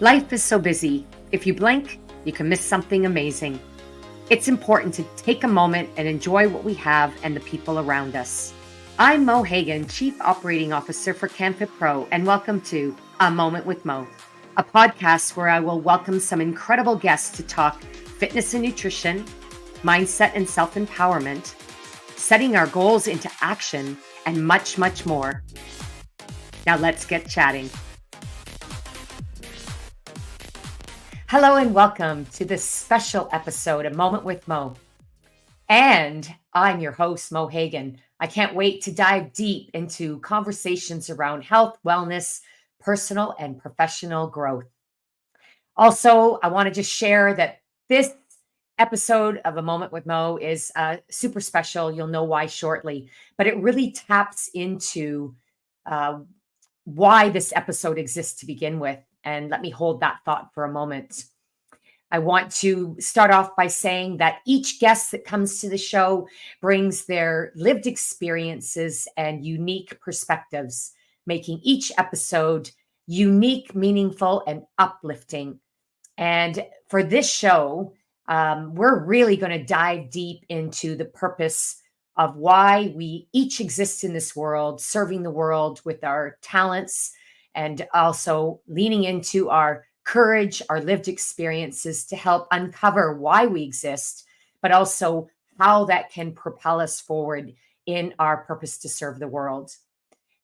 Life is so busy. If you blink, you can miss something amazing. It's important to take a moment and enjoy what we have and the people around us. I'm Mo Hagan, Chief Operating Officer for CanFit Pro, and welcome to A Moment with Mo, a podcast where I will welcome some incredible guests to talk fitness and nutrition, mindset and self-empowerment, setting our goals into action, and much, much more. Now let's get chatting. Hello and welcome to this special episode, A Moment with Mo. And I'm your host, Mo Hagan. I can't wait to dive deep into conversations around health, wellness, personal and professional growth. Also, I want to just share that this episode of A Moment with Mo is super special. You'll know why shortly, but it really taps into why this episode exists to begin with. And let me hold that thought for a moment. I want to start off by saying that each guest that comes to the show brings their lived experiences and unique perspectives, making each episode unique, meaningful, and uplifting. And for this show, we're really going to dive deep into the purpose of why we each exist in this world, serving the world with our talents, and also leaning into our courage, our lived experiences to help uncover why we exist, but also how that can propel us forward in our purpose to serve the world.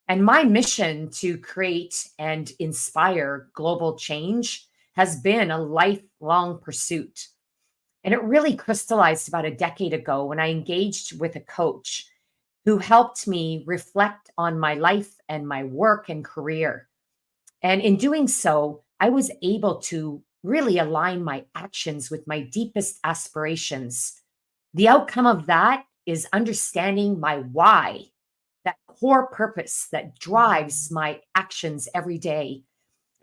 And my mission to create and inspire global change has been a lifelong pursuit. And it really crystallized about a decade ago when I engaged with a coach who helped me reflect on my life and my work and career. And in doing so, I was able to really align my actions with my deepest aspirations. The outcome of that is understanding my why, that core purpose that drives my actions every day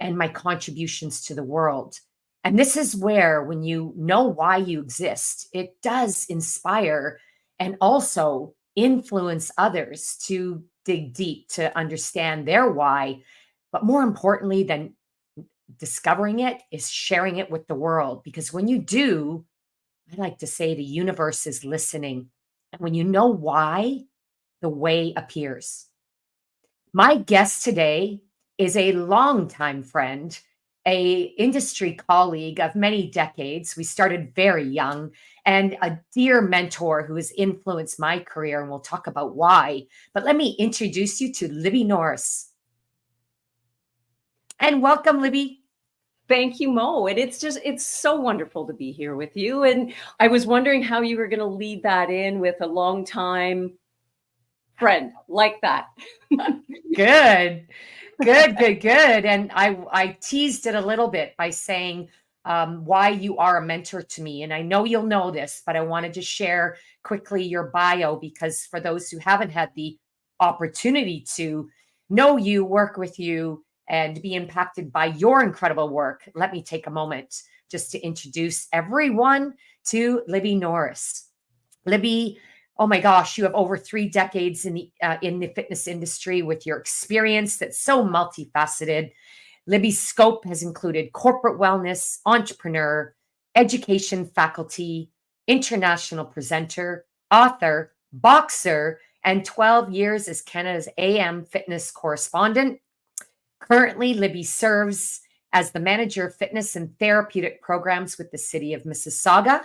and my contributions to the world. And this is where, when you know why you exist, it does inspire and also influence others to dig deep to understand their why. But more importantly than discovering it is sharing it with the world. Because when you do, I like to say the universe is listening. And when you know why, the way appears. My guest today is a longtime friend, a industry colleague of many decades. We started very young, and a dear mentor who has influenced my career, and we'll talk about why. But let me introduce you to Libby Norris. And welcome, Libby. Thank you, Mo. And it's so wonderful to be here with you. And I was wondering how you were going to lead that in with a longtime friend like that. Good. And I teased it a little bit by saying why you are a mentor to me. And I know you'll know this, but I wanted to share quickly your bio, because for those who haven't had the opportunity to know you, work with you, and be impacted by your incredible work, let me take a moment just to introduce everyone to Libby Norris. Libby, oh my gosh, you have over 3 decades in the fitness industry with your experience that's so multifaceted. Libby's scope has included corporate wellness, entrepreneur, education faculty, international presenter, author, boxer, and 12 years as Canada's AM fitness correspondent. Currently, Libby serves as the manager of fitness and therapeutic programs with the city of Mississauga.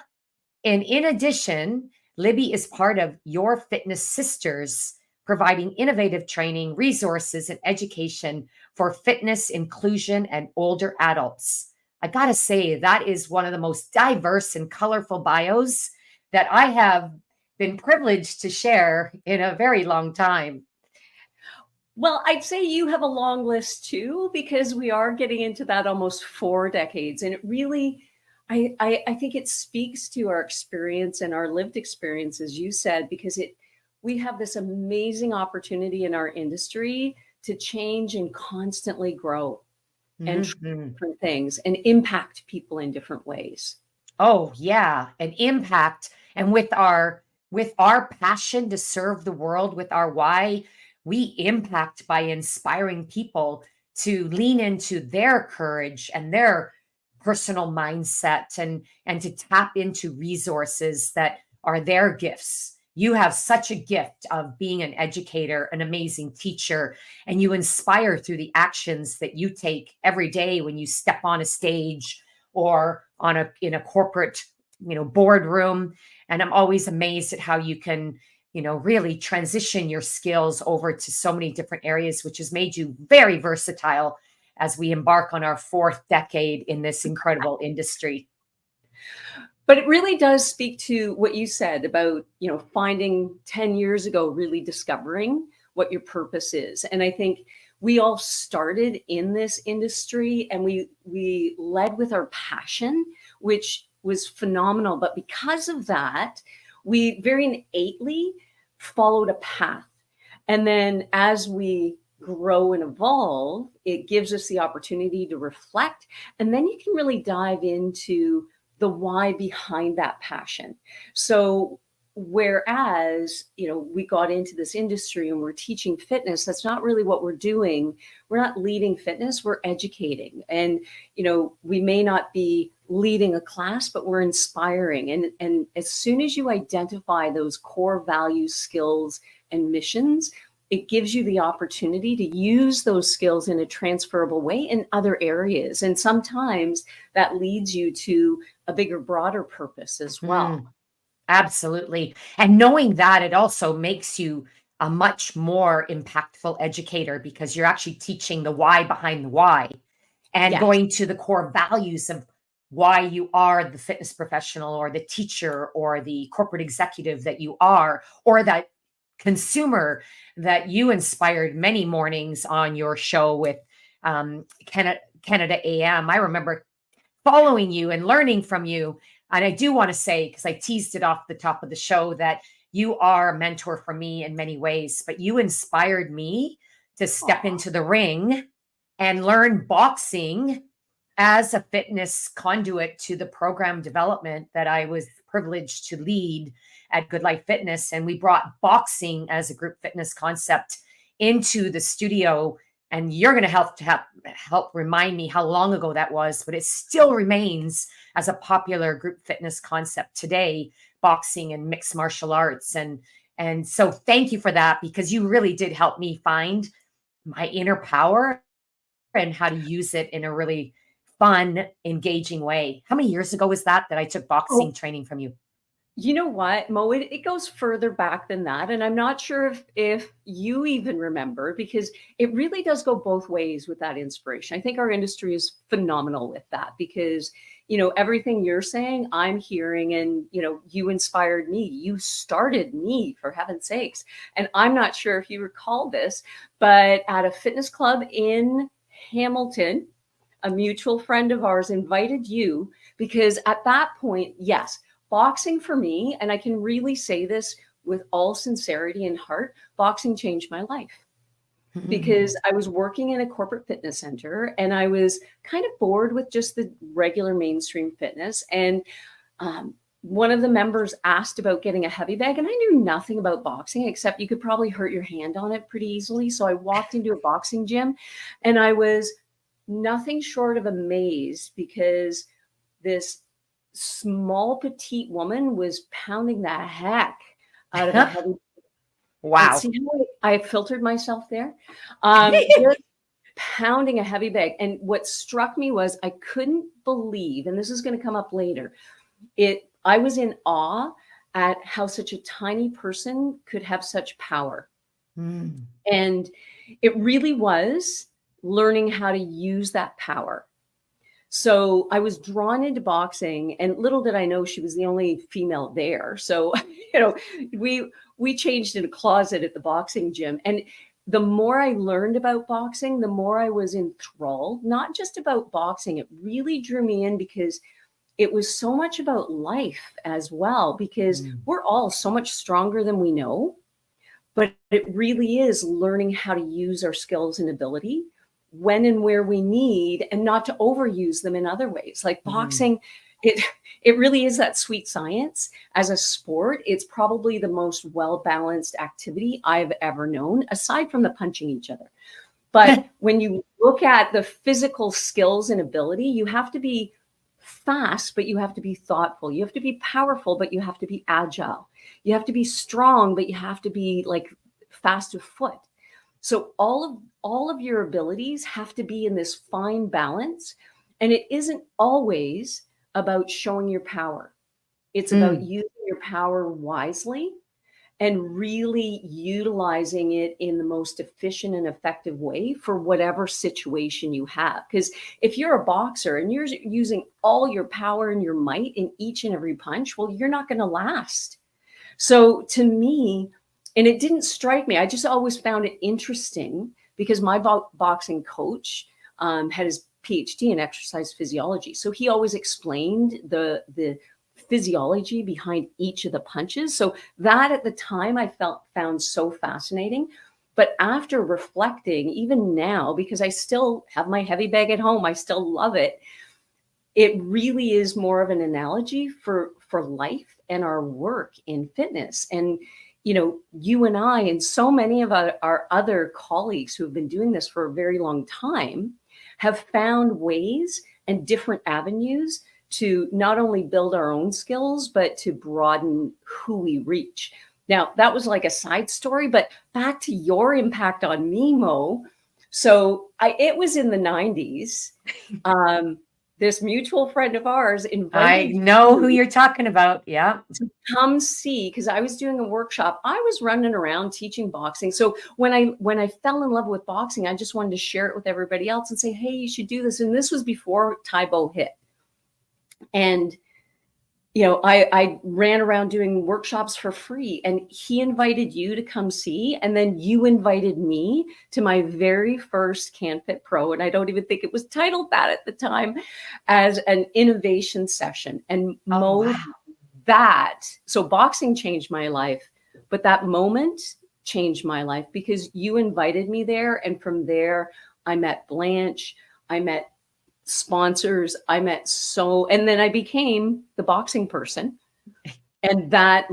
And in addition, Libby is part of Your Fitness Sisters, providing innovative training, resources, and education for fitness, inclusion, and older adults. I gotta say, that is one of the most diverse and colorful bios that I have been privileged to share in a very long time. Well, I'd say you have a long list too, because we are getting into that almost 4 decades. And it really, I think it speaks to our experience and our lived experience, as you said, because we have this amazing opportunity in our industry to change and constantly grow and try different things and impact people in different ways. Oh, yeah, an impact. And with our passion to serve the world, with our why, we impact by inspiring people to lean into their courage and their personal mindset, and to tap into resources that are their gifts. You have such a gift of being an educator, an amazing teacher, and you inspire through the actions that you take every day when you step on a stage or on a in a corporate, boardroom. And I'm always amazed at how you can, really transition your skills over to so many different areas, which has made you very versatile as we embark on our fourth decade in this incredible industry. But it really does speak to what you said about, finding 10 years ago, really discovering what your purpose is. And I think we all started in this industry and we led with our passion, which was phenomenal. But because of that, we very innately followed a path. And then as we grow and evolve, it gives us the opportunity to reflect. And then you can really dive into the why behind that passion. So whereas, we got into this industry and we're teaching fitness, that's not really what we're doing. We're not leading fitness, we're educating. And, we may not be leading a class, but we're inspiring. And as soon as you identify those core values, skills, and missions, it gives you the opportunity to use those skills in a transferable way in other areas. And sometimes that leads you to a bigger, broader purpose as well. Absolutely. And knowing that, it also makes you a much more impactful educator because you're actually teaching the why behind the why and Yes. going to the core values of why you are the fitness professional or the teacher or the corporate executive that you are, or that consumer that you inspired many mornings on your show with Canada AM. I remember following you and learning from you. And I do want to say, because I teased it off the top of the show, that you are a mentor for me in many ways, but you inspired me to step Aw. into the ring and learn boxing as a fitness conduit to the program development that I was privileged to lead at Good Life Fitness. And we brought boxing as a group fitness concept into the studio. And you're going to help remind me how long ago that was, but it still remains as a popular group fitness concept today, boxing and mixed martial arts. And so thank you for that, because you really did help me find my inner power and how to use it in a really fun, engaging way. How many years ago was that I took boxing Oh, training from you? you know what, Mo? It goes further back than that, and I'm not sure if you even remember, because it really does go both ways with that inspiration. I think our industry is phenomenal with that because everything you're saying, I'm hearing, and you inspired me. You started me, for heaven's sakes. And I'm not sure if you recall this, but at a fitness club in Hamilton, a mutual friend of ours invited you because at that point, yes, boxing for me, and I can really say this with all sincerity and heart, boxing changed my life because I was working in a corporate fitness center and I was kind of bored with just the regular mainstream fitness. And one of the members asked about getting a heavy bag, and I knew nothing about boxing except you could probably hurt your hand on it pretty easily. So I walked into a boxing gym and I was nothing short of amazed because this small petite woman was pounding the heck out of a heavy. And Wow. see how I filtered myself there? Just pounding a heavy bag. And what struck me was I couldn't believe, and this is going to come up later, I was in awe at how such a tiny person could have such power. Mm. And it really was learning how to use that power. So I was drawn into boxing, and little did I know she was the only female there. So, we changed in a closet at the boxing gym. And the more I learned about boxing, the more I was enthralled, not just about boxing. It really drew me in because it was so much about life as well, because we're all so much stronger than we know. But it really is learning how to use our skills and ability when and where we need, and not to overuse them in other ways. Like boxing, it really is that sweet science. As a sport, it's probably the most well-balanced activity I've ever known, aside from the punching each other. But when you look at the physical skills and ability, you have to be fast, but you have to be thoughtful. You have to be powerful, but you have to be agile. You have to be strong, but you have to be like fast of foot. So all of your abilities have to be in this fine balance. And it isn't always about showing your power. It's about using your power wisely and really utilizing it in the most efficient and effective way for whatever situation you have. Because if you're a boxer and you're using all your power and your might in each and every punch, well, you're not going to last. So to me, and it didn't strike me, I just always found it interesting because my boxing coach had his PhD in exercise physiology. So he always explained the physiology behind each of the punches. So that at the time I found so fascinating. But after reflecting, even now, because I still have my heavy bag at home, I still love it. It really is more of an analogy for life and our work in fitness. And, you know, you and I and so many of our other colleagues who have been doing this for a very long time have found ways and different avenues to not only build our own skills, but to broaden who we reach. Now, that was like a side story, but back to your impact on me, Mo. So it was in the 90s. This mutual friend of ours invited I know who you're talking about. Yeah. to come see, because I was doing a workshop. I was running around teaching boxing. So when I fell in love with boxing, I just wanted to share it with everybody else and say, hey, you should do this. And this was before Taibo hit. And, you know, I ran around doing workshops for free, and he invited you to come see. And then you invited me to my very first CanFit Pro. And I don't even think it was titled that at the time, as an innovation session. And so boxing changed my life, but that moment changed my life because you invited me there. And from there, I met Blanche, I met sponsors, and then I became the boxing person, and that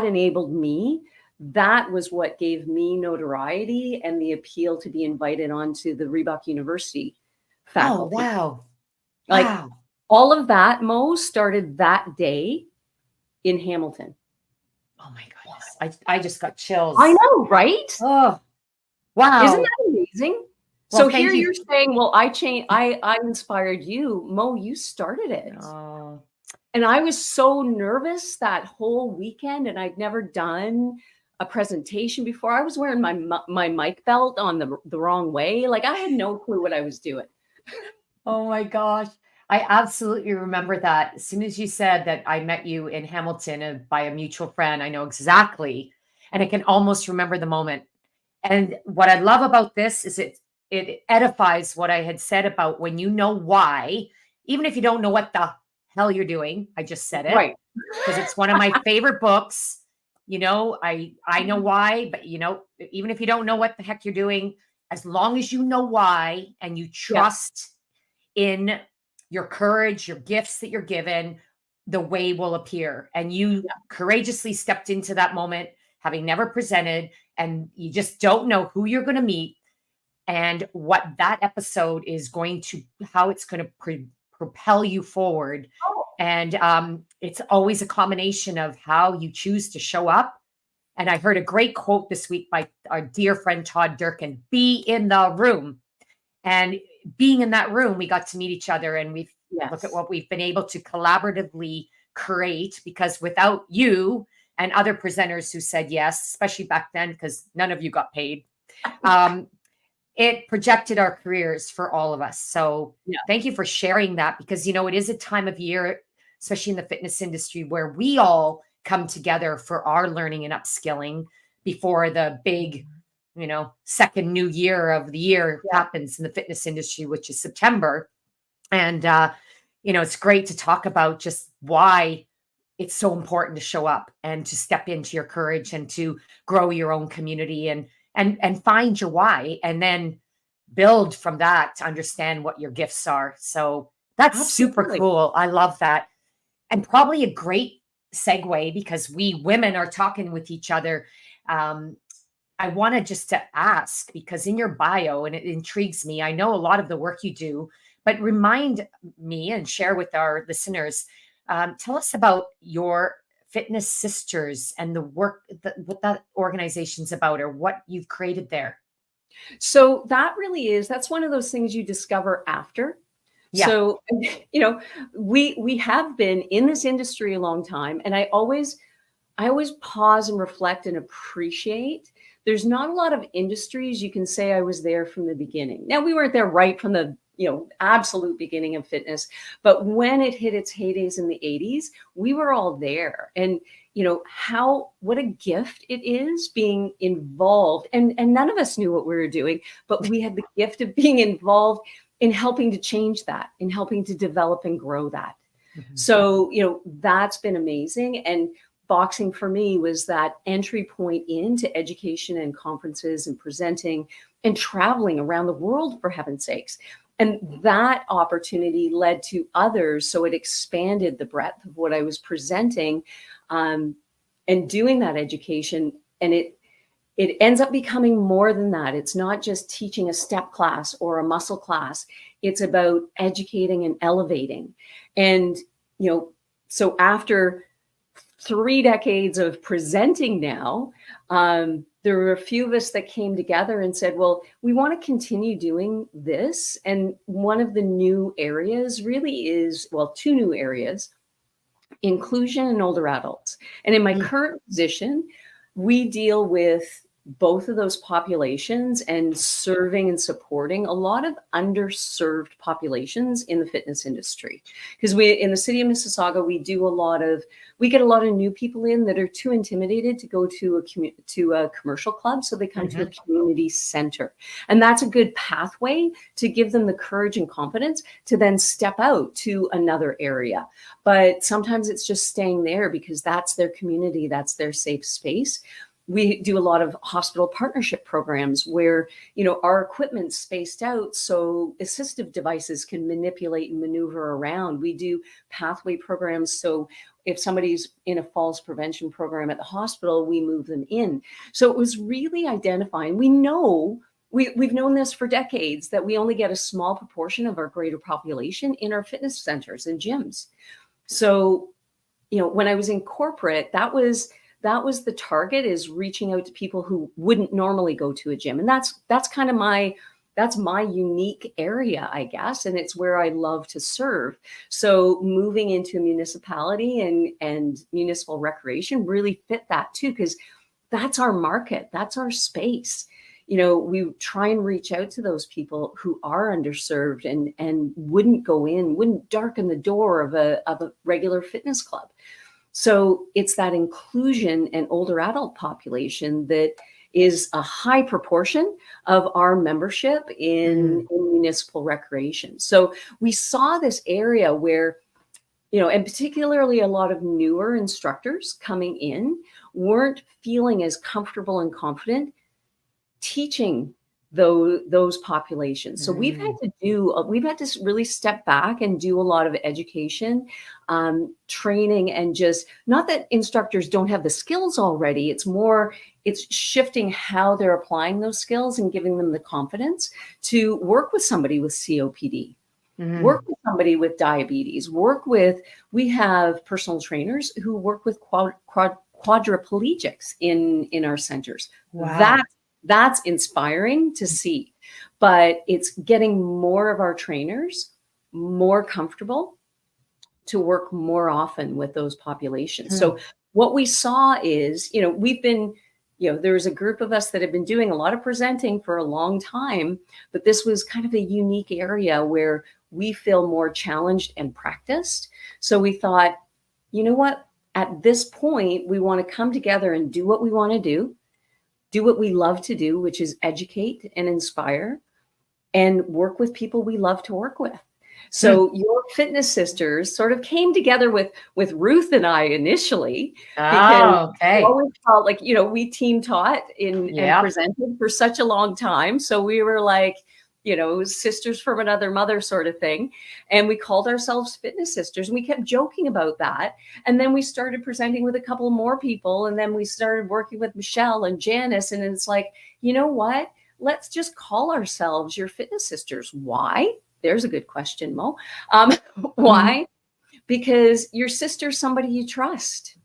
enabled me. That was what gave me notoriety and the appeal to be invited onto the Reebok University faculty. Oh, wow. Like all of that, Mo, started that day in Hamilton. Oh my goodness. I just got chills. I know, right? Oh, wow. Isn't that amazing? Well, so here you're saying, well, I inspired you. Mo, you started it. Oh. And I was so nervous that whole weekend, and I'd never done a presentation before. I was wearing my mic belt on the wrong way. Like I had no clue what I was doing. Oh my gosh. I absolutely remember that. As soon as you said that I met you in Hamilton by a mutual friend, I know exactly. And I can almost remember the moment. And what I love about this is it edifies what I had said about when you know why, even if you don't know what the hell you're doing. I just said it. Right. Because it's one of my favorite books. You know, I know why, but you know, even if you don't know what the heck you're doing, as long as you know why and you trust in your courage, your gifts that you're given, the way will appear. And you courageously stepped into that moment, having never presented, and you just don't know who you're going to meet and what that episode is going to, how it's going to propel you forward. And it's always a combination of how you choose to show up. And I heard a great quote this week by our dear friend Todd Durkin: be in the room. And being in that room, we got to meet each other, and we've look at what we've been able to collaboratively create, because without you and other presenters who said yes, especially back then, because none of you got paid, it projected our careers for all of us. So thank you for sharing that, because, you know, it is a time of year, especially in the fitness industry, where we all come together for our learning and upskilling before the big, you know, second new year of the year happens in the fitness industry, which is September. And, you know, it's great to talk about just why it's so important to show up and to step into your courage and to grow your own community and find your why, and then build from that to understand what your gifts are. So that's super cool. I love that. And probably a great segue, because we women are talking with each other. I wanted just to ask because in your bio, and it intrigues me, I know a lot of the work you do, but remind me and share with our listeners. Tell us about your Fitness Sisters and the work that what that organization's about, or what you've created there. So that really is, that's one of those things you discover after. Yeah. So, we have been in this industry a long time, and I always pause and reflect and appreciate. There's not a lot of industries you can say I was there from the beginning. Now, we weren't there right from the absolute beginning of fitness, but when it hit its heydays in the 80s, we were all there. And what a gift it is being involved. And none of us knew what we were doing, but we had the gift of being involved in helping to change that, in helping to develop and grow that. Mhm. So, that's been amazing. And boxing for me was that entry point into education and conferences and presenting and traveling around the world, for heaven's sakes. And that opportunity led to others. So it expanded the breadth of what I was presenting, and doing that education. And it ends up becoming more than that. It's not just teaching a step class or a muscle class. It's about educating and elevating. And, so after 3 decades of presenting now, there were a few of us that came together and said, well, we want to continue doing this. And one of the new areas really is, well, 2 new areas: inclusion and older adults. And in my Mm. current position, we deal with both of those populations and serving and supporting a lot of underserved populations in the fitness industry. Because in the city of Mississauga, we get a lot of new people in that are too intimidated to go to a commercial club. So they come to a community center. And that's a good pathway to give them the courage and confidence to then step out to another area. But sometimes it's just staying there because that's their community, that's their safe space. We do a lot of hospital partnership programs where, our equipment's spaced out so assistive devices can manipulate and maneuver around. We do pathway programs. So if somebody's in a falls prevention program at the hospital, we move them in. So it was really identifying. We've known this for decades, that we only get a small proportion of our greater population in our fitness centers and gyms. So, when I was in corporate, that was the target, is reaching out to people who wouldn't normally go to a gym. And that's kind of my unique area, I guess. And it's where I love to serve. So moving into municipality and municipal recreation really fit that too, because that's our market. That's our space. We try and reach out to those people who are underserved and wouldn't darken the door of a regular fitness club. So it's that inclusion and older adult population that is a high proportion of our membership in municipal recreation. So we saw this area where, and particularly a lot of newer instructors coming in weren't feeling as comfortable and confident teaching those populations. So we've had to really step back and do a lot of education, training, and just, not that instructors don't have the skills already. It's shifting how they're applying those skills and giving them the confidence to work with somebody with COPD, work with somebody with diabetes, we have personal trainers who work with quadriplegics in our centers. Wow. That's inspiring to see, but it's getting more of our trainers more comfortable to work more often with those populations. So what we saw is, we've been, there's a group of us that have been doing a lot of presenting for a long time, but this was kind of a unique area where we feel more challenged and practiced. So we thought, you know what, at this point, we want to come together and do what we want to do what we love to do, which is educate and inspire, and work with people we love to work with. So your Fitness Sisters sort of came together with Ruth and I initially. Oh, okay. We always felt like, we team taught and presented for such a long time. So we were like, sisters from another mother sort of thing. And we called ourselves Fitness Sisters, and we kept joking about that. And then we started presenting with a couple more people. And then we started working with Michelle and Janice. And it's like, you know what? Let's just call ourselves your Fitness Sisters. Why? There's a good question, Mo. Why? Because your sister's somebody you trust.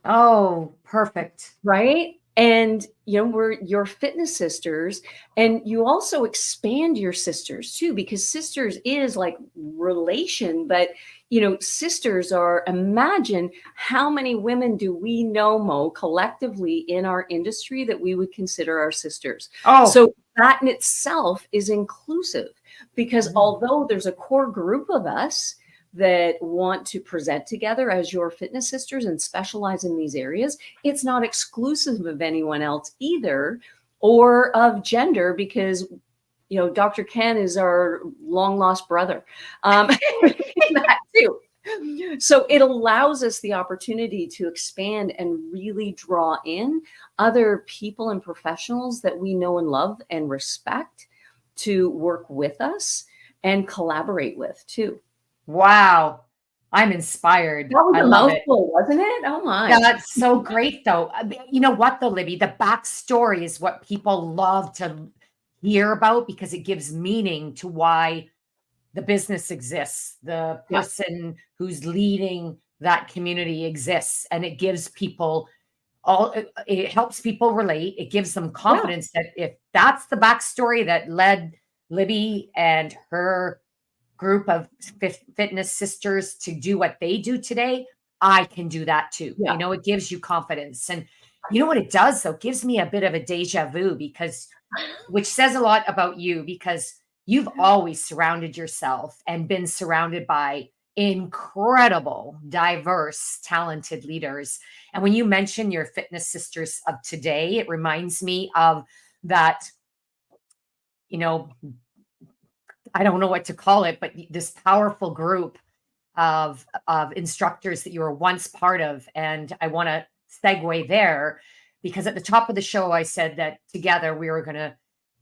Oh, perfect. Right. And, we're your Fitness Sisters, and you also expand your sisters too, because sisters is like relation, but, sisters are, imagine how many women do we know, Mo, collectively in our industry that we would consider our sisters. Oh, So that in itself is inclusive, because although there's a core group of us that want to present together as your Fitness Sisters and specialize in these areas, it's not exclusive of anyone else either, or of gender, because Dr. Ken is our long lost brother. That too. So it allows us the opportunity to expand and really draw in other people and professionals that we know and love and respect to work with us and collaborate with too. wow. I'm inspired. That was I a love it. mouthful, wasn't it? Oh my. Yeah, that's so great, though. You know what, though, Libby? The backstory is what people love to hear about because it gives meaning to why the business exists, the Yeah. person who's leading that community exists, and it gives people it helps people relate. It gives them confidence that if that's the backstory that led Libby and her group of Fitness Sisters to do what they do today, I can do that too. Yeah. It gives you confidence. And you know what it does, though? It gives me a bit of a deja vu, which says a lot about you, because you've always surrounded yourself and been surrounded by incredible, diverse, talented leaders. And when you mention your Fitness Sisters of today, it reminds me of that, I don't know what to call it, but this powerful group of instructors that you were once part of. And I want to segue there because at the top of the show, I said that together we were going to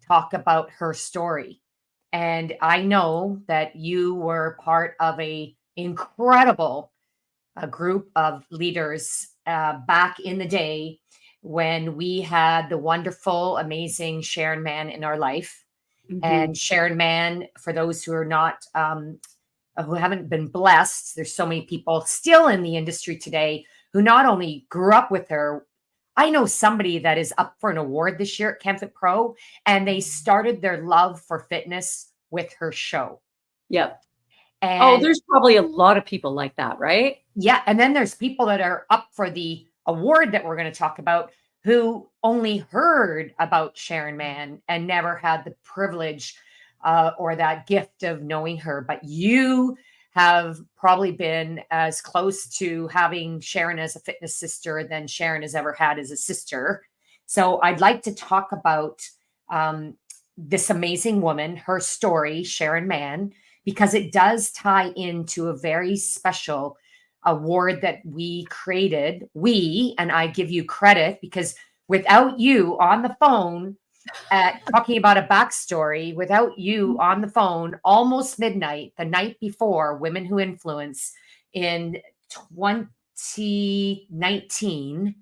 talk about her story. And I know that you were part of a incredible group of leaders back in the day when we had the wonderful, amazing Sharon Mann in our life. And Sharon Mann, for those who are not, who haven't been blessed, there's so many people still in the industry today who not only grew up with her. I know somebody that is up for an award this year at CanFit Pro, and they started their love for fitness with her show. Yep. And there's probably a lot of people like that, right? yeah. And then there's people that are up for the award that we're going to talk about who only heard about Sharon Mann and never had the privilege or that gift of knowing her. But you have probably been as close to having Sharon as a Fitness Sister than Sharon has ever had as a sister. So I'd like to talk about this amazing woman, her story, Sharon Mann, because it does tie into a very special award that we created. And I give you credit because without you on the phone talking about a backstory, without you on the phone almost midnight, the night before Women Who Influence in 2019,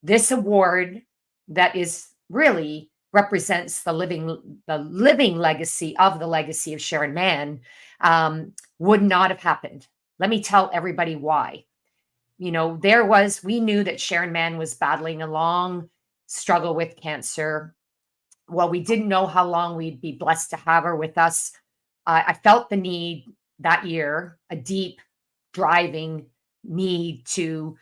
this award that is really represents the living legacy of Sharon Mann would not have happened. Let me tell everybody why. We knew that Sharon Mann was battling a long struggle with cancer. Well, we didn't know how long we'd be blessed to have her with us. I felt the need that year, a deep driving need to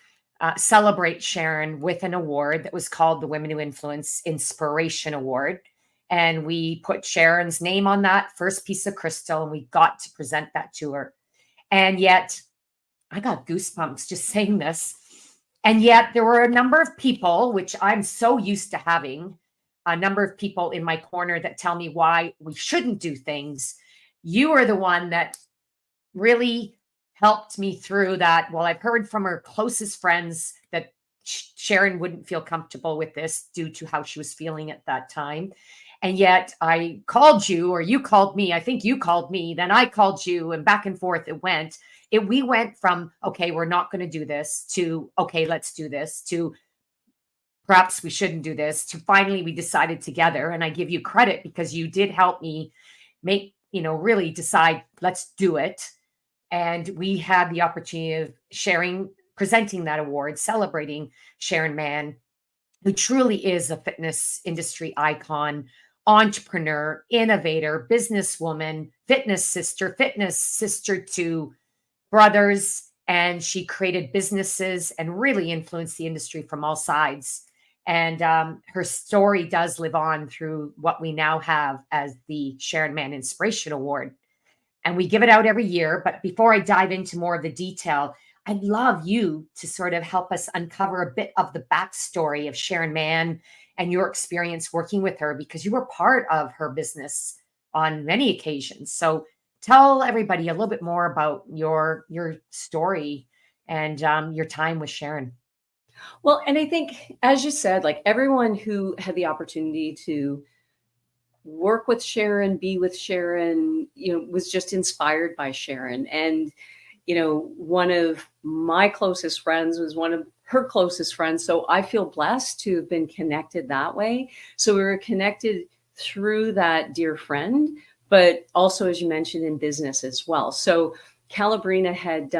celebrate Sharon with an award that was called the Women Who Influence Inspiration Award. And we put Sharon's name on that first piece of crystal, and we got to present that to her. And yet, I got goosebumps just saying this. And yet there were a number of people, which I'm so used to having, a number of people in my corner that tell me why we shouldn't do things. You are the one that really helped me through that. Well, I've heard from her closest friends that Sharon wouldn't feel comfortable with this due to how she was feeling at that time. And yet I called you, or you called me. I think you called me, then I called you, and back and forth it went. We went from, okay, we're not going to do this, to, okay, let's do this, to perhaps we shouldn't do this, to finally we decided together. And I give you credit because you did help me make, really decide, let's do it. And we had the opportunity of presenting that award, celebrating Sharon Mann, who truly is a fitness industry icon, entrepreneur, innovator, businesswoman, fitness sister to brothers. And she created businesses and really influenced the industry from all sides. And her story does live on through what we now have as the Sharon Mann Inspiration Award. And we give it out every year. But before I dive into more of the detail, I'd love you to sort of help us uncover a bit of the backstory of Sharon Mann and your experience working with her, because you were part of her business on many occasions. So tell everybody a little bit more about your story and your time with Sharon. Well, and I think, as you said, like everyone who had the opportunity to work with Sharon, be with Sharon, was just inspired by Sharon. And, one of my closest friends was one of her closest friends. So I feel blessed to have been connected that way. So we were connected through that dear friend, but also, as you mentioned, in business as well. So Calabrina had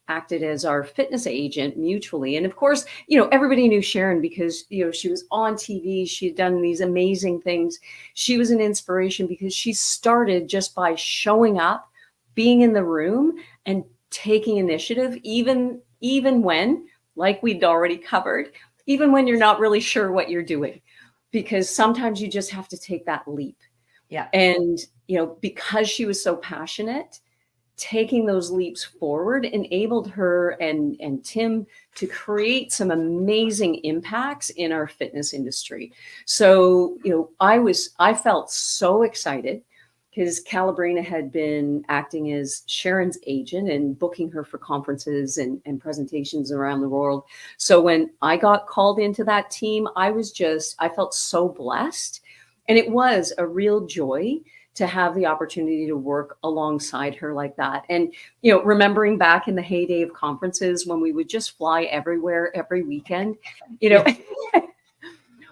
acted as our fitness agent mutually. And of course, everybody knew Sharon because, she was on TV. She had done these amazing things. She was an inspiration because she started just by showing up, being in the room and taking initiative, even when, like we'd already covered, even when you're not really sure what you're doing, because sometimes you just have to take that leap. Yeah. And, because she was so passionate, taking those leaps forward enabled her and Tim to create some amazing impacts in our fitness industry. So, I felt so excited because Calabrina had been acting as Sharon's agent and booking her for conferences and presentations around the world. So when I got called into that team, I felt so blessed. And it was a real joy to have the opportunity to work alongside her like that. And, remembering back in the heyday of conferences when we would just fly everywhere every weekend,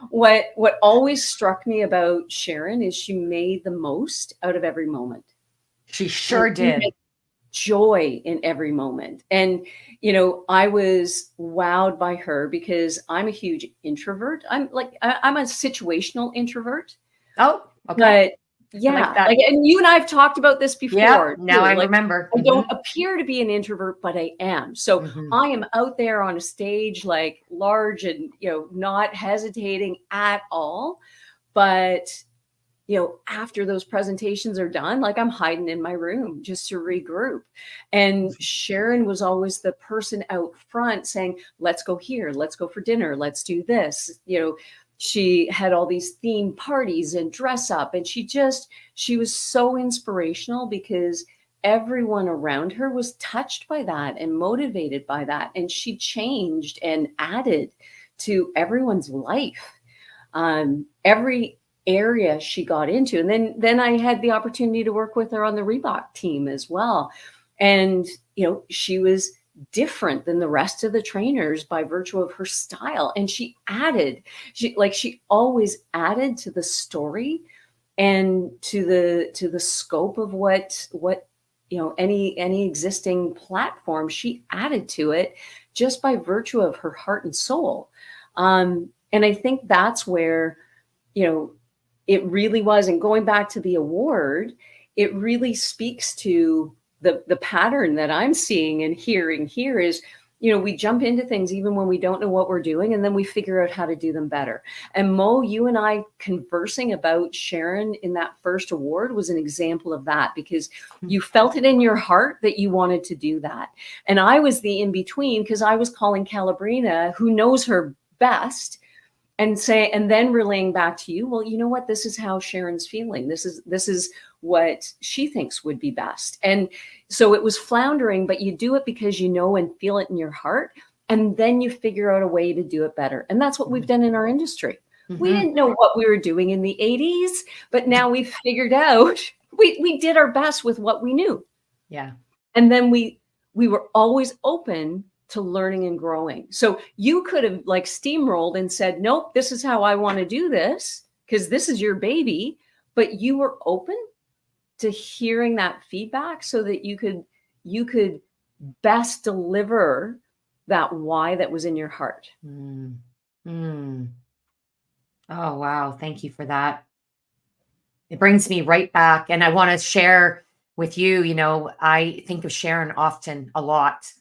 what always struck me about Sharon is she made the most out of every moment. She sure did. Joy in every moment. And, I was wowed by her because I'm a huge introvert. I'm a situational introvert. Oh, okay. But yeah, and you and I have talked about this before. Yeah, now I remember. I don't appear to be an introvert, but I am. So I am out there on a stage, like large and, not hesitating at all. But, after those presentations are done, like I'm hiding in my room just to regroup. And Sharon was always the person out front saying, let's go here, let's go for dinner, let's do this, She had all these theme parties and dress up, and she was so inspirational because everyone around her was touched by that and motivated by that. And she changed and added to everyone's life, every area she got into. And then I had the opportunity to work with her on the Reebok team as well. And, she was different than the rest of the trainers by virtue of her style. And she always added to the story and to the scope of what any existing platform. She added to it just by virtue of her heart and soul. And I think that's where, it really was. And going back to the award, it really speaks to the pattern that I'm seeing and hearing here is, we jump into things even when we don't know what we're doing, and then we figure out how to do them better. And Mo, you and I conversing about Sharon in that first award was an example of that, because you felt it in your heart that you wanted to do that. And I was the in-between because I was calling Calabrina, who knows her best, and then relaying back to you, well, you know what, this is how Sharon's feeling. This is what she thinks would be best. And so it was floundering, but you do it because you know and feel it in your heart. and then you figure out a way to do it better. And that's what we've done in our industry. We Mhm. didn't know what we were doing in the 80s, but now we've figured out we did our best with what we knew. Yeah. And then we were always open to learning and growing. So you could have like steamrolled and said, nope, this is how I want to do this because this is your baby. But you were open to hearing that feedback so that you could best deliver that why that was in your heart. Mm. Mm. Oh, wow. Thank you for that. It brings me right back. And I want to share with you, I think of Sharon often a lot.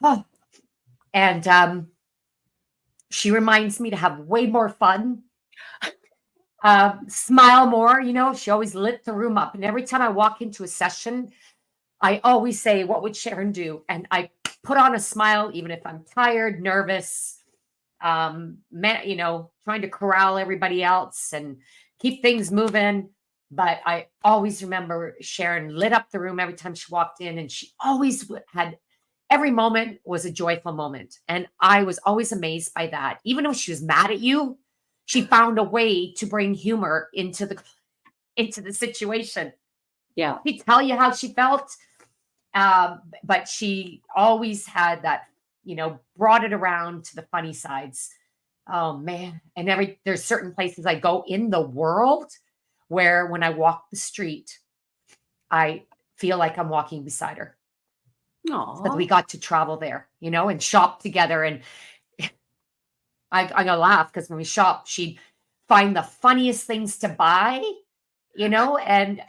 Oh, and she reminds me to have way more fun, smile more. She always lit the room up. And every time I walk into a session, I always say, what would Sharon do? And I put on a smile, even if I'm tired, nervous, trying to corral everybody else and keep things moving. But I always remember Sharon lit up the room every time she walked in, and she always had every moment was a joyful moment. And I was always amazed by that. Even though she was mad at you, she found a way to bring humor into the situation. Yeah. She'd tell you how she felt, but she always had that, brought it around to the funny sides. Oh man. And there's certain places I go in the world where when I walk the street, I feel like I'm walking beside her. Because we Aw. got to travel there, and shop together. And I'm gonna laugh because when we shop, she'd find the funniest things to buy, and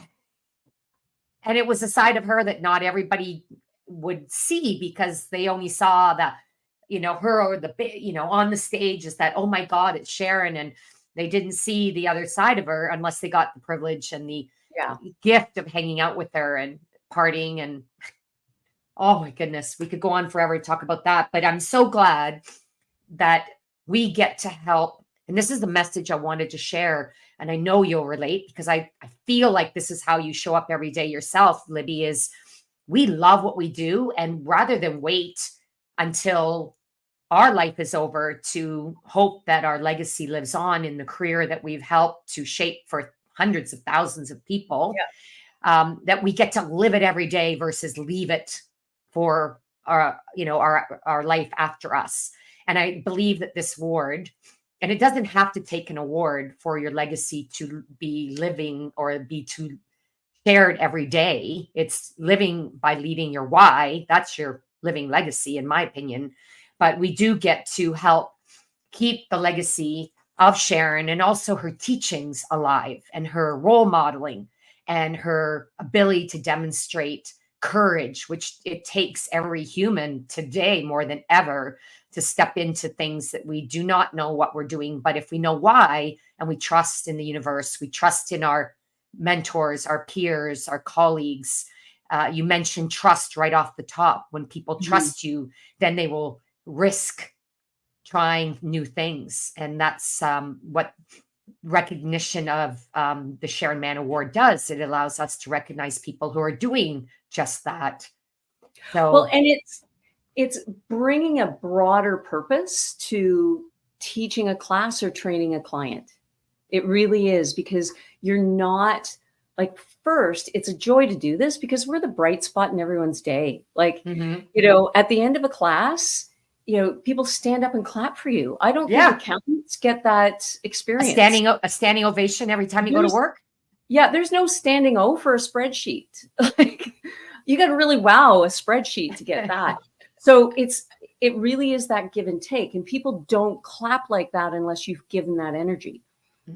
it was a side of her that not everybody would see because they only saw her or on the stage is that, oh my God, it's Sharon. And they didn't see the other side of her unless they got the privilege and the Yeah. gift of hanging out with her and partying. And oh my goodness, we could go on forever to talk about that. But I'm so glad that we get to help. And this is the message I wanted to share. And I know you'll relate because I feel like this is how you show up every day yourself, Libby, is we love what we do. And rather than wait until our life is over to hope that our legacy lives on in the career that we've helped to shape for hundreds of thousands of people, that we get to live it every day versus leave it for our life after us. And I believe that this award, and it doesn't have to take an award for your legacy to be living or be too shared every day. It's living by leading your why. That's your living legacy, in my opinion. But we do get to help keep the legacy of Sharon and also her teachings alive and her role modeling and her ability to demonstrate courage, which it takes every human today more than ever to step into things that we do not know what we're doing. But if we know why, and we trust in the universe, we trust in our mentors, our peers, our colleagues. You mentioned trust right off the top. When people trust you, then they will risk trying new things. And that's what recognition of the Sharon Mann Award does. It allows us to recognize people who are doing just that. So, Well, and it's bringing a broader purpose to teaching a class or training a client. It really is, because you're not like, first, it's a joy to do this because we're the bright spot in everyone's day. Like, at the end of a class, people stand up and clap for you. I don't think accountants get that experience. a standing ovation every time you go to work. Yeah, there's no standing O for a spreadsheet. Like, you got to really wow a spreadsheet to get that. So it really is that give and take, and people don't clap like that unless you've given that energy.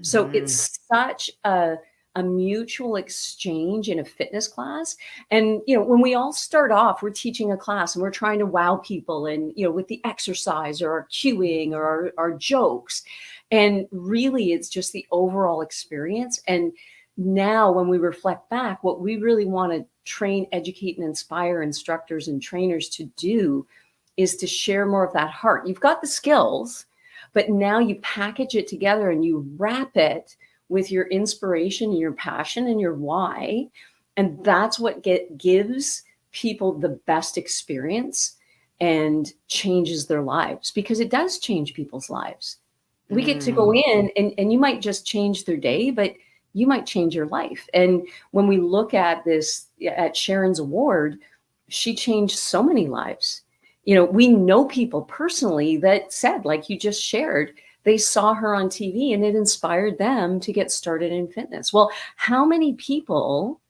So it's such a mutual exchange in a fitness class. And, when we all start off, we're teaching a class and we're trying to wow people and, with the exercise or our cueing or our jokes. And really, it's just the overall experience. And now when we reflect back, what we really want to train, educate, and inspire instructors and trainers to do is to share more of that heart. You've got the skills, but now you package it together and you wrap it with your inspiration, your passion, and your why. And that's what gives people the best experience. and changes their lives, because it does change people's lives. We get to go Mm. in and you might just change their day, but you might change your life. And when we look at this, at Sharon's award, she changed so many lives. We know people personally that said, like you just shared, they saw her on TV and it inspired them to get started in fitness. Well, how many people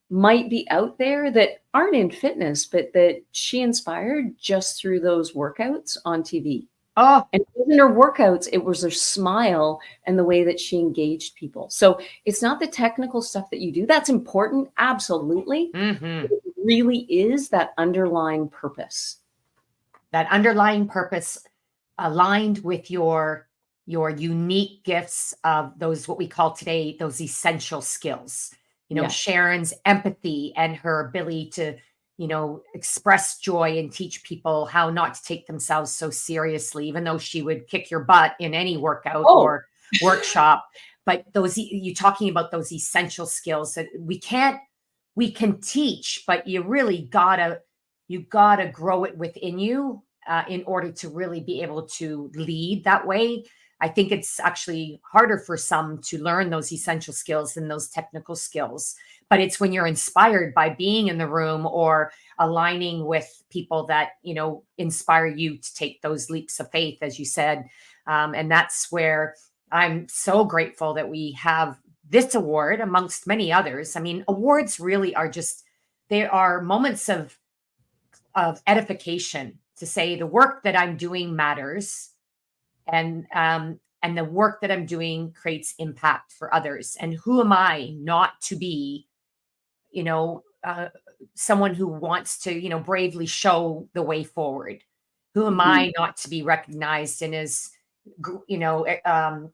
might be out there that aren't in fitness, but that she inspired just through those workouts on TV? Oh, And it wasn't her workouts, it was her smile and the way that she engaged people. So it's not the technical stuff that you do. That's important, absolutely. mhm. It really is that underlying purpose. That underlying purpose aligned with your unique gifts of those, what we call today, those essential skills. Yes. Sharon's empathy and her ability to express joy and teach people how not to take themselves so seriously, even though she would kick your butt in any workout Oh, or workshop. But those, you talking about those essential skills that we can teach, but you gotta grow it within you, in order to really be able to lead that way. I think it's actually harder for some to learn those essential skills than those technical skills. But it's when you're inspired by being in the room or aligning with people that, inspire you to take those leaps of faith, as you said. And that's where I'm so grateful that we have this award amongst many others. I mean, awards really are just, they are moments of edification to say the work that I'm doing matters, and the work that I'm doing creates impact for others. And who am I not to be, you know, uh, someone who wants to, bravely show the way forward? Who am mhm. I not to be recognized and as,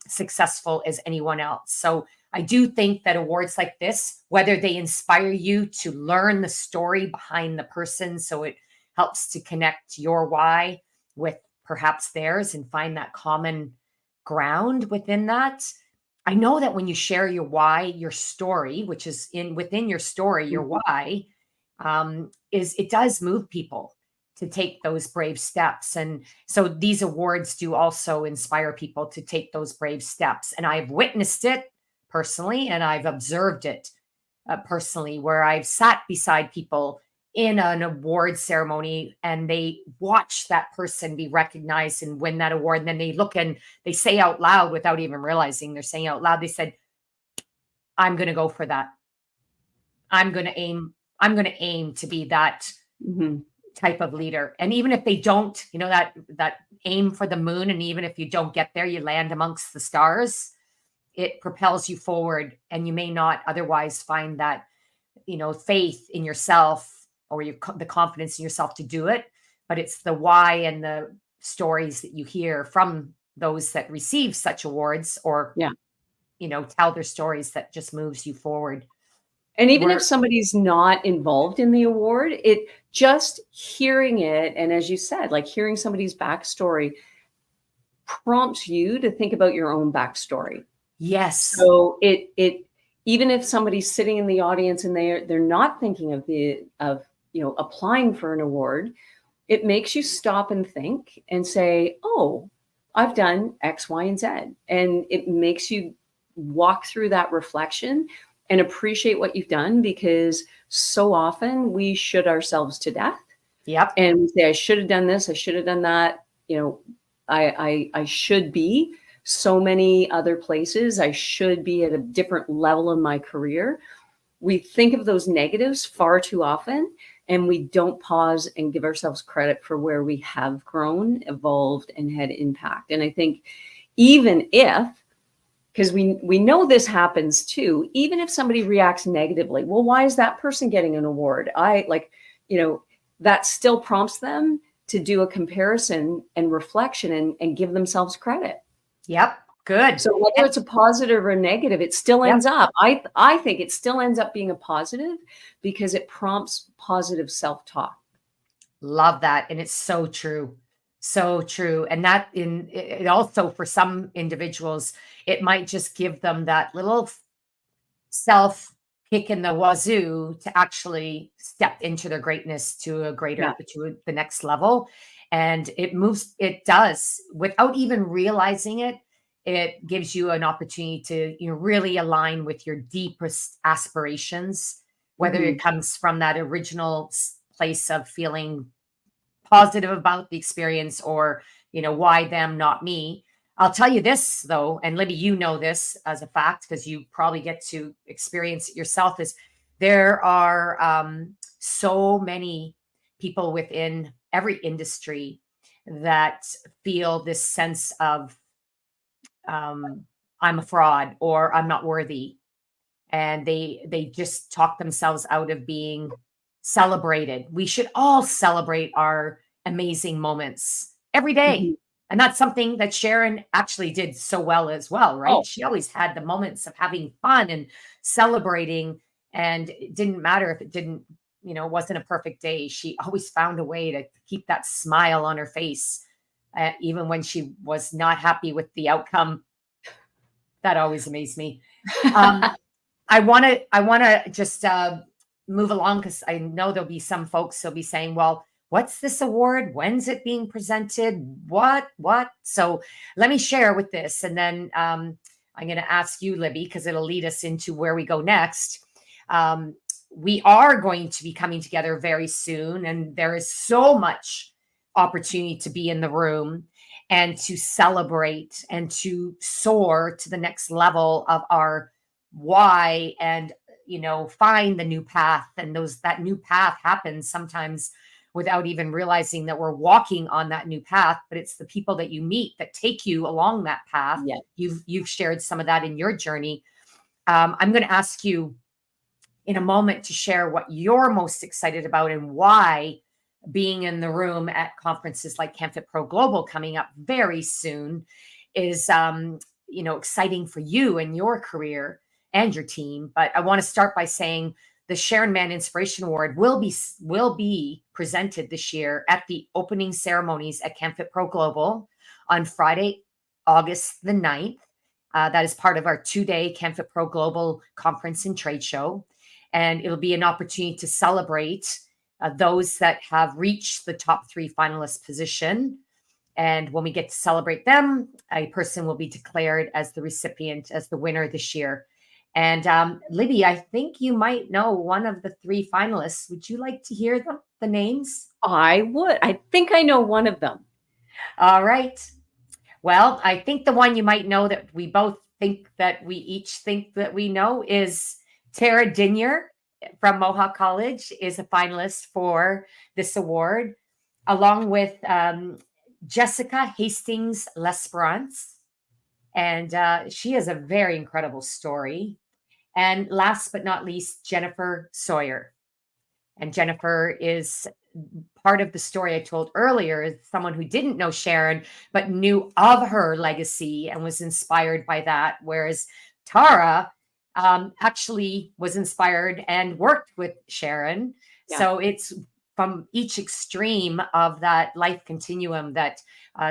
successful as anyone else? So I do think that awards like this, whether they inspire you to learn the story behind the person, so it helps to connect your why with perhaps theirs and find that common ground within that. I know that when you share your why, your story, which is in within your story, your Mhm. why, is it does move people to take those brave steps. And so these awards do also inspire people to take those brave steps. And I've witnessed it personally, and I've observed it personally, where I've sat beside people in an award ceremony and they watch that person be recognized and win that award. And then they look and they say out loud, without even realizing they're saying out loud, they said, I'm going to go for that. I'm going to aim to be that Mhm. type of leader. And even if they don't, that aim for the moon, and even if you don't get there, you land amongst the stars, it propels you forward, and you may not otherwise find that, faith in yourself, or the confidence in yourself to do it. But it's the why and the stories that you hear from those that receive such awards, or Yeah. tell their stories, that just moves you forward. And even if We're somebody's not involved in the award, it just hearing it, and as you said, like hearing somebody's backstory prompts you to think about your own backstory. Yes. So it even if somebody's sitting in the audience and they're not thinking of applying for an award, it makes you stop and think and say, "Oh, I've done X, Y, and Z." And it makes you walk through that reflection and appreciate what you've done, because so often we should ourselves to death Yep. and we say, "I should have done this, I should have done that." I should be so many other places. I should be at a different level in my career. We think of those negatives far too often, and we don't pause and give ourselves credit for where we have grown, evolved, and had impact. And I think even if, because we know this happens too, even if somebody reacts negatively, well, why is that person getting an award? You know, that still prompts them to do a comparison and reflection and give themselves credit. Yep. Good. So whether And it's a positive or negative, it still yep. ends up, I think it still ends up being a positive, because it prompts positive self-talk. Love that. And it's so true. So true. And that it also, for some individuals, it might just give them that little self kick in the wazoo to actually step into their greatness to Yeah. the next level. And it does without even realizing it. It gives you an opportunity to, really align with your deepest aspirations, whether Mhm. it comes from that original place of feeling positive about the experience, or why them, not me. I'll tell you this though, and Libby, you know this as a fact because you probably get to experience it yourself, is there are so many people within every industry that feel this sense of um, I'm a fraud or I'm not worthy, and they just talk themselves out of being celebrated. We should all celebrate our amazing moments every day. Mhm. And that's something that Sharon actually did so well as well, right? Oh, She always had the moments of having fun and celebrating, and it didn't matter if it didn't, wasn't a perfect day. She always found a way to keep that smile on her face, even when she was not happy with the outcome. That always amazed me. Um, I wanna just move along because I know there'll be some folks who'll be saying, "Well, what's this award? When's it being presented? What?" So let me share with this, and then I'm going to ask you, Libby, because it'll lead us into where we go next. Um, we are going to be coming together very soon, and there is so much opportunity to be in the room and to celebrate and to soar to the next level of our why, and find the new path. And that new path happens sometimes without even realizing that we're walking on that new path, but it's the people that you meet that take you along that path. yeah. You've shared some of that in your journey. I'm going to ask you in a moment to share what you're most excited about and why being in the room at conferences like CanFit Pro Global coming up very soon is exciting for you and your career and your team. But I want to start by saying the Sharon Mann Inspiration Award will be presented this year at the opening ceremonies at CanFit Pro Global on Friday, August the 9th. That is part of our 2-day CanFit Pro Global conference and trade show. And it'll be an opportunity to celebrate those that have reached the top 3 finalist position. And when we get to celebrate them, a person will be declared as the recipient, as the winner this year. And Libby, I think you might know one of the 3 finalists. Would you like to hear the names? I would. I think I know one of them. All right. Well, I think the one you might know that we both think that we each think that we know is Tara Dinier from Mohawk College is a finalist for this award, along with Jessica Hastings L'Esperance. And she has a very incredible story. And last but not least, Jennifer Sawyer. And Jennifer is part of the story I told earlier, is someone who didn't know Sharon, but knew of her legacy and was inspired by that. Whereas Tara actually was inspired and worked with Sharon. Yeah. So it's from each extreme of that life continuum that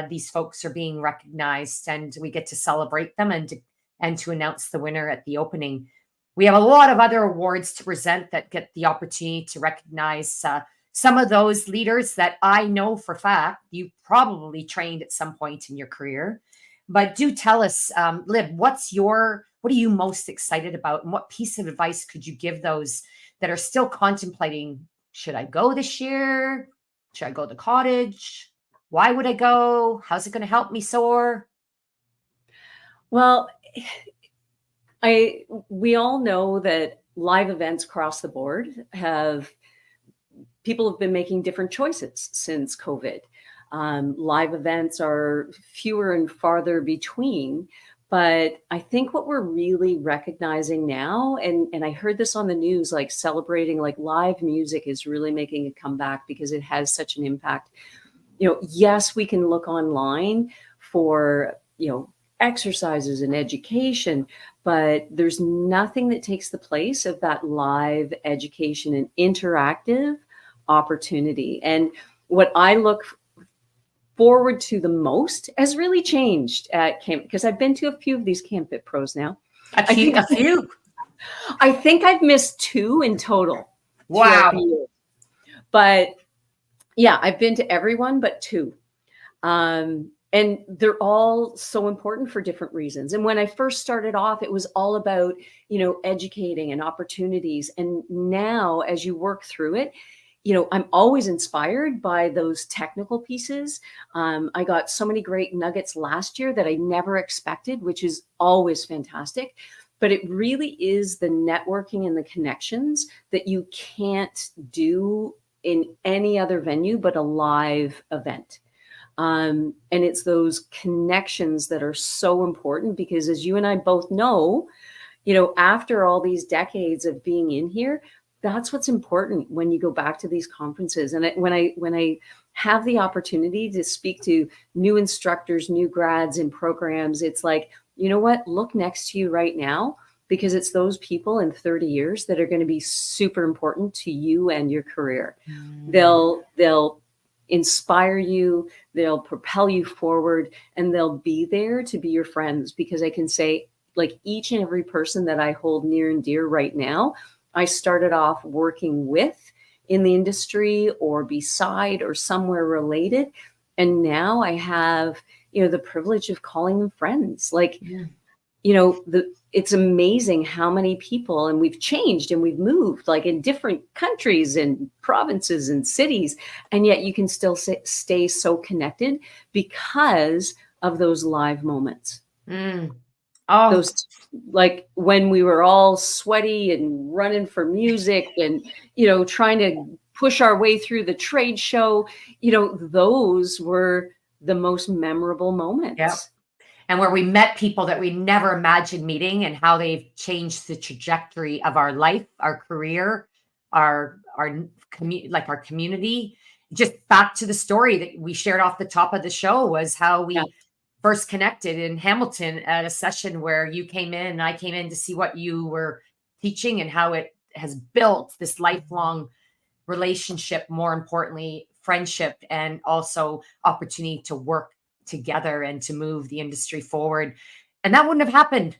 these folks are being recognized, and we get to celebrate them and to announce the winner at the opening. We have a lot of other awards to present that get the opportunity to recognize some of those leaders that I know for fact you probably trained at some point in your career. But do tell us, Lib, what are you most excited about, and what piece of advice could you give those that are still contemplating, should I go this year? Should I go to cottage? Why would I go? How's it going to help me soar? Well, we all know that live events across the board people have been making different choices since COVID. Live events are fewer and farther between, but I think what we're really recognizing now, and I heard this on the news, like celebrating, like live music is really making a comeback because it has such an impact. Yes, we can look online for, exercises and education, but there's nothing that takes the place of that live education and interactive opportunity. And what I look forward to the most has really changed at camp, because I've been to a few of these CanFit Pros now. A few. I think I've missed 2 in total throughout the Wow. year. But yeah, I've been to every one but 2. And they're all so important for different reasons. And when I first started off, it was all about, educating and opportunities. And now as you work through it, I'm always inspired by those technical pieces. I got so many great nuggets last year that I never expected, which is always fantastic. But it really is the networking and the connections that you can't do in any other venue but a live event. And it's those connections that are so important because, as you and I both know, after all these decades of being in here, that's what's important when you go back to these conferences. And when I have the opportunity to speak to new instructors, new grads in programs, it's like, you know what? Look next to you right now, because it's those people in 30 years that are going to be super important to you and your career. They'll inspire you, they'll propel you forward, and they'll be there to be your friends. Because I can say, like, each and every person that I hold near and dear right now, I started off working with in the industry or beside or somewhere related. And now I have, the privilege of calling them friends. Like, it's amazing how many people, and we've changed and we've moved like in different countries and provinces and cities, and yet you can still stay so connected because of those live moments. Oh, Those, like when we were all sweaty and running for music and, trying to push our way through the trade show, those were the most memorable moments. yeah. And where we met people that we never imagined meeting and how they've changed the trajectory of our life, our career, our community. Just back to the story that we shared off the top of the show was how we Yeah. first connected in Hamilton at a session where you came in and I came in to see what you were teaching and how it has built this lifelong relationship, more importantly, friendship, and also opportunity to work together and to move the industry forward. And that wouldn't have happened,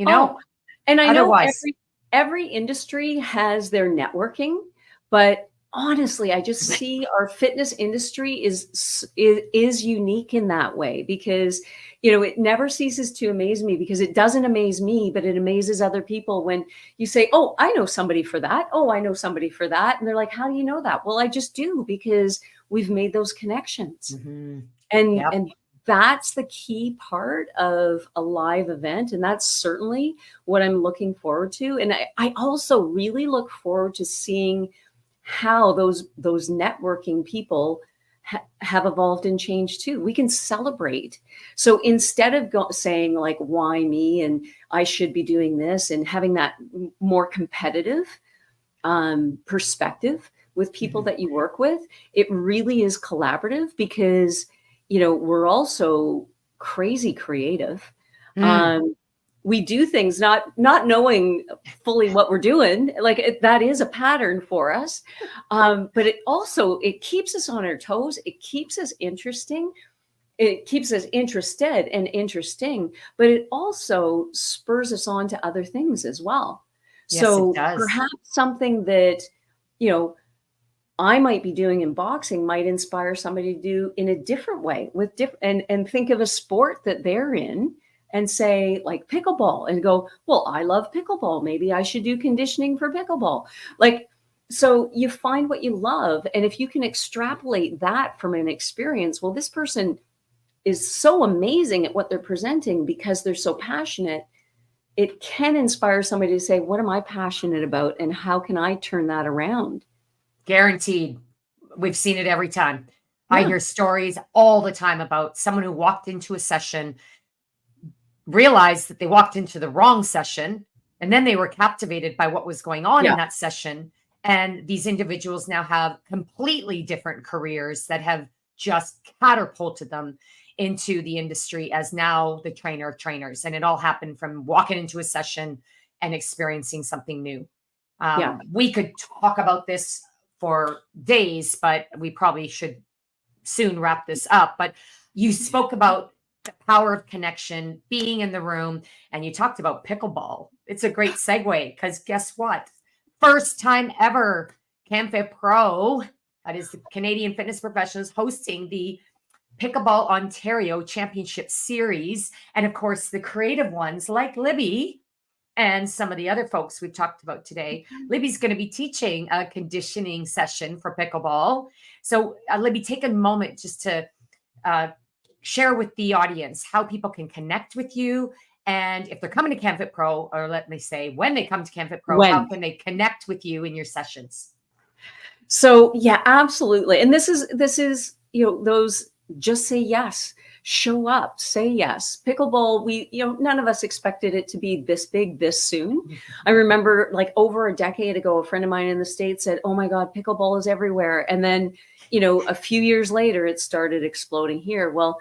Oh, and I know otherwise. every industry has their networking, but honestly, I just see our fitness industry is unique in that way because, it never ceases to amaze me, because it doesn't amaze me, but it amazes other people when you say, "Oh, I know somebody for that. Oh, I know somebody for that." And they're like, "How do you know that?" Well, I just do, because we've made those connections. Mhm. And Yep. and that's the key part of a live event. And that's certainly what I'm looking forward to. And I also really look forward to seeing how those networking people have evolved and changed too. We can celebrate. So instead of saying like, why me? And I should be doing this, and having that more competitive perspective with people Mhm. that you work with, it really is collaborative, because, we're also crazy creative. Mm. Um, we do things not knowing fully what we're doing. Like that is a pattern for us. But it keeps us on our toes. It keeps us interesting. It keeps us interested and interesting, but it also spurs us on to other things as well. Yes, it So does. perhaps something that, you know, I might be doing in boxing might inspire somebody to do in a different way with and think of a sport that they're in and say like pickleball and go, well, I love pickleball. Maybe I should do conditioning for pickleball. Like, so you find what you love. And if you can extrapolate that from an experience, well, this person is so amazing at what they're presenting because they're so passionate. It can inspire somebody to say, what am I passionate about? And how can I turn that around? Guaranteed. We've seen it every time. I Yeah. hear stories all the time about someone who walked into a session, realized that they walked into the wrong session, and then they were captivated by what was going on in Yeah. that session. And these individuals now have completely different careers that have just catapulted them into the industry as now the trainer of trainers. And it all happened from walking into a session and experiencing something new. Yeah. We could talk about this for days, but we probably should soon wrap this up. But you spoke about the power of connection, being in the room. And you talked about pickleball. It's a great segue because guess what? First time ever, CanFit Pro, that is the Canadian Fitness Professionals, hosting the Pickleball Ontario Championship Series. And of course, the creative ones like Libby and some of the other folks we've talked about today. Libby's going to be teaching a conditioning session for pickleball. So, Libby, take a moment just to share with the audience how people can connect with you. And if they're coming to CanFit Pro, or let me say, when they come to CanFit Pro, how can they connect with you in your sessions? So, yeah, absolutely. And this is, those just say yes, show up, say yes. Pickleball, none of us expected it to be this big, this soon. I remember like over a decade ago, a friend of mine in the States said, oh my God, pickleball is everywhere. And then, a few years later, it started exploding here. Well,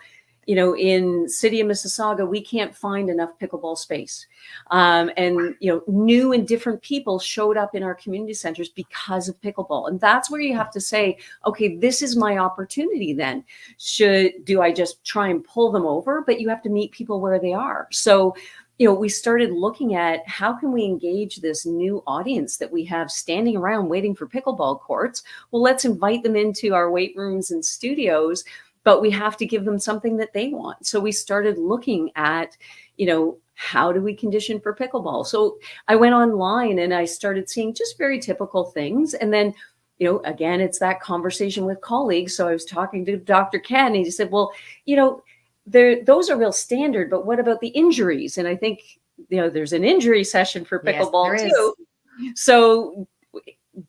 in city of Mississauga, we can't find enough pickleball space. And new and different people showed up in our community centers because of pickleball. And that's where you have to say, okay, this is my opportunity then. Do I just try and pull them over? But you have to meet people where they are. So, we started looking at how can we engage this new audience that we have standing around waiting for pickleball courts. Well, let's invite them into our weight rooms and studios, but we have to give them something that they want. So we started looking at, how do we condition for pickleball? So I went online and I started seeing just very typical things. And then, again, it's that conversation with colleagues. So I was talking to Dr. Ken and he said, well, those are real standard, but what about the injuries? And I think, there's an injury session for pickleball too. So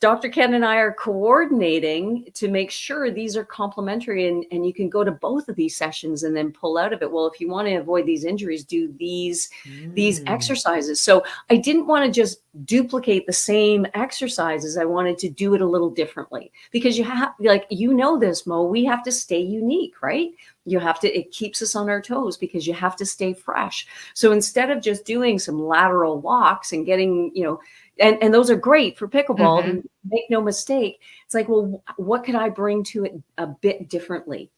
Dr. Ken and I are coordinating to make sure these are complementary and you can go to both of these sessions and then pull out of it. Well, if you want to avoid these injuries, do these exercises. So I didn't want to just duplicate the same exercises. I wanted to do it a little differently because you have, this, Mo, we have to stay unique, right? It keeps us on our toes because you have to stay fresh. So instead of just doing some lateral walks and getting, and those are great for pickleball, and make no mistake. It's like, well, what could I bring to it a bit differently?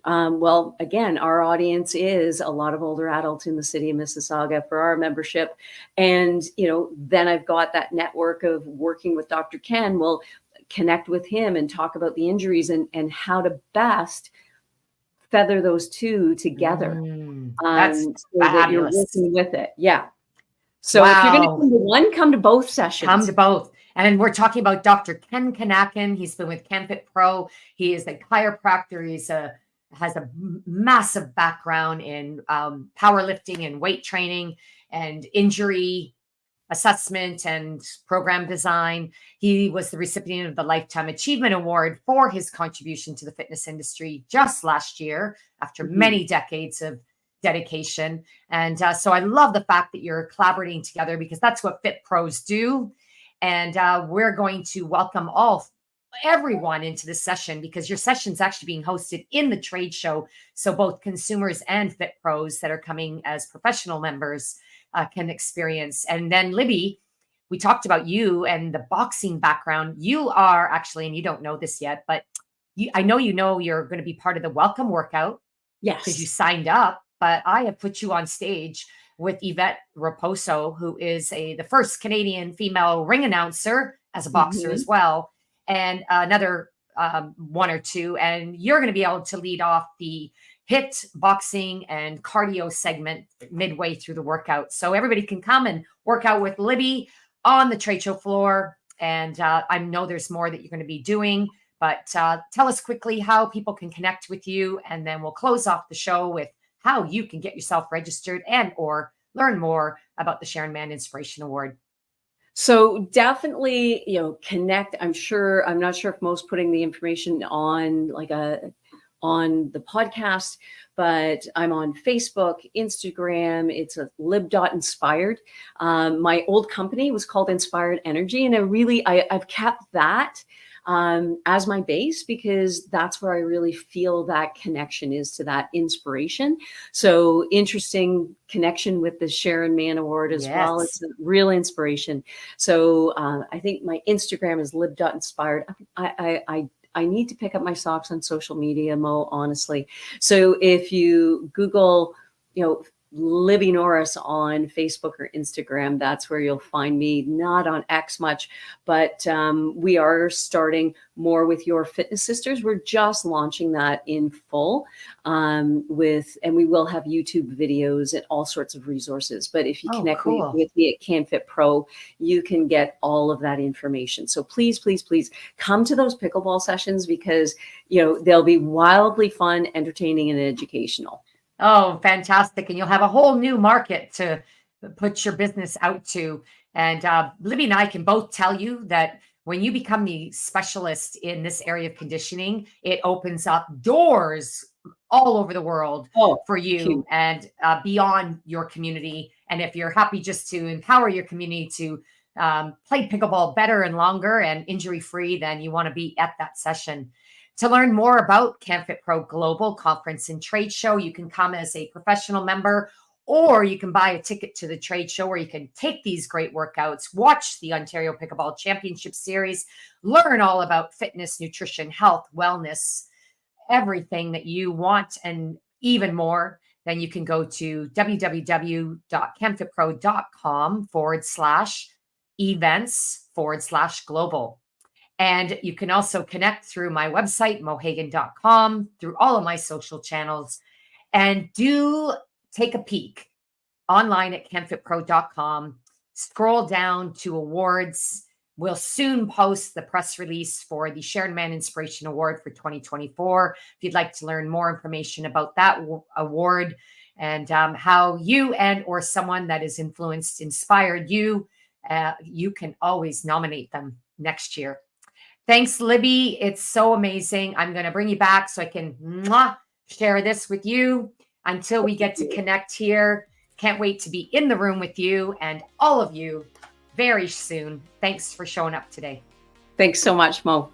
Well, again, our audience is a lot of older adults in the city of Mississauga for our membership. And, then I've got that network of working with Dr. Ken. We'll connect with him and talk about the injuries and how to best feather those two together. That's so that you're working with it. Yeah. So wow. If you're going to come to one, come to both sessions. Come to both. And we're talking about Dr. Ken Kanakin. He's been with CanFit Pro. He is a chiropractor. Has a massive background in powerlifting and weight training and injury assessment and program design. He was the recipient of the Lifetime Achievement Award for his contribution to the fitness industry just last year after many decades of dedication. And so I love the fact that you're collaborating together because that's what Fit Pros do. And we're going to welcome everyone into the session because your session's actually being hosted in the trade show. So both consumers and Fit Pros that are coming as professional members can experience. And then Libby, we talked about you and the boxing background. You are actually, and you don't know this yet, but I know you're going to be part of the welcome workout. Yes. Because you signed up, but I have put you on stage with Yvette Raposo, who is the first Canadian female ring announcer as a boxer as well, and another one or two. And you're going to be able to lead off the HIIT boxing and cardio segment midway through the workout. So everybody can come and work out with Libby on the trade show floor. And I know there's more that you're going to be doing, but tell us quickly how people can connect with you. And then we'll close off the show with how you can get yourself registered and or learn more about the Sharon Mann Inspiration Award. So definitely, connect. I'm not sure if Mo's putting the information on on the podcast, but I'm on Facebook, Instagram. It's a lib.inspired. My old company was called Inspired Energy. And I've kept that as my base because that's where I really feel that connection is to that inspiration. So interesting connection with the Sharon Mann Award as well. It's a real inspiration. So I think my Instagram is lib.inspired. I need to pick up my socks on social media, Mo, honestly. So if you Google Libby Norris on Facebook or Instagram. That's where you'll find me, not on X much, but we are starting more with Your Fitness Sisters. We're just launching that in full and we will have YouTube videos and all sorts of resources. But if you connect cool. with me at CanFit Pro, you can get all of that information. So please, please, please come to those pickleball sessions because, they'll be wildly fun, entertaining, and educational. Oh, fantastic. And you'll have a whole new market to put your business out to. And Libby and I can both tell you that when you become the specialist in this area of conditioning, it opens up doors all over the world for you cute. and beyond your community. And if you're happy just to empower your community to play pickleball better and longer and injury-free, then you want to be at that session. To learn more about CanFit Pro Global Conference and Trade Show, you can come as a professional member, or you can buy a ticket to the trade show where you can take these great workouts, watch the Ontario Pickleball Championship Series, learn all about fitness, nutrition, health, wellness, everything that you want and even more. Then you can go to www.canfitpro.com/events/global. And you can also connect through my website, mohagan.com, through all of my social channels. And do take a peek online at canfitpro.com. Scroll down to awards. We'll soon post the press release for the Sharon Mann Inspiration Award for 2024. If you'd like to learn more information about that award and how you and or someone that has inspired you, you can always nominate them next year. Thanks, Libby. It's so amazing. I'm going to bring you back so I can share this with you until we get to connect here. Can't wait to be in the room with you and all of you very soon. Thanks for showing up today. Thanks so much, Mo.